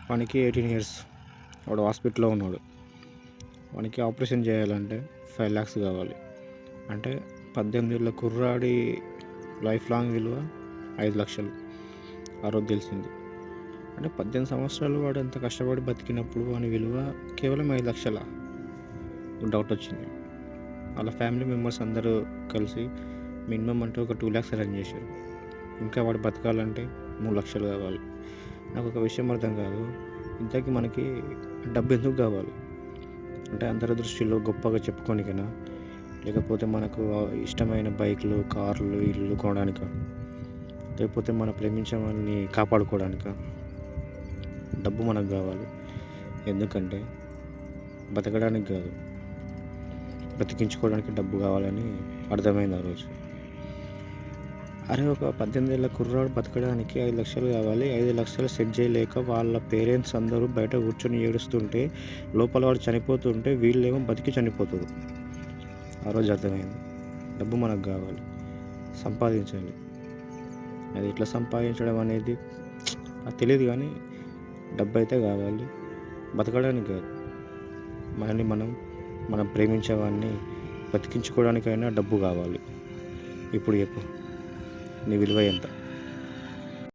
వానికి 18 ఇయర్స్. వాడు హాస్పిటల్‌లో ఉన్నాడు. వానికి ఆపరేషన్ చేయాలంటే 5 lakhs కావాలి. అంటే 18 ఏళ్ల కుర్రాడి లైఫ్ లాంగ్ విలువ 5 లక్షలు. ఆ రోజు తెలిసింది. అంటే 18 సంవత్సరాలు వాడు ఎంత కష్టపడి బతికినప్పుడు వాని విలువ కేవలం 5 లక్షలా? డౌట్ వచ్చింది. వాళ్ళ ఫ్యామిలీ మెంబర్స్ అందరూ కలిసి మినిమం అంటే ఒక 2 lakhs అరేంజ్ చేశారు. ఇంకా వాడు బతకాలంటే 3 లక్షలు కావాలి. నాకు ఒక విషయం అర్థం కాదు. ఇంతకీ మనకి డబ్బు ఎందుకు కావాలి? అంటే అందరి దృష్టిలో గొప్పగా చెప్పుకోనికేనా? లేకపోతే మనకు ఇష్టమైన బైకులు, కార్లు, ఇల్లు కొనడానికా? లేకపోతే మన ప్రేమించే వాళ్ళని కాపాడుకోవడానికా? డబ్బు మనకు కావాలి. ఎందుకంటే బతకడానికి కాదు, బ్రతికించుకోవడానికి డబ్బు కావాలని అర్థమైంది ఆ రోజు. అరే ఒక 18 ఏళ్ల కుర్రాడు బతకడానికి 5 లక్షలు కావాలి. 5 లక్షలు సెట్ చేయలేక వాళ్ళ పేరెంట్స్ అందరూ బయట కూర్చొని ఏడుస్తుంటే, లోపల వాడు చనిపోతుంటే వీళ్ళేమో బతికి చనిపోతురు. ఆ రోజు అర్థమైంది. డబ్బు మనకు కావాలి, సంపాదించాలి. అది ఎట్లా సంపాదించడం అనేది అది తెలియదు, కానీ డబ్బు అయితే కావాలి. బతకడానికి కాదు, మనల్ని మనం ప్రేమించేవాడిని బతికించుకోవడానికైనా డబ్బు కావాలి. ఇప్పుడు చెప్పు, నీ విలువ ఎంత?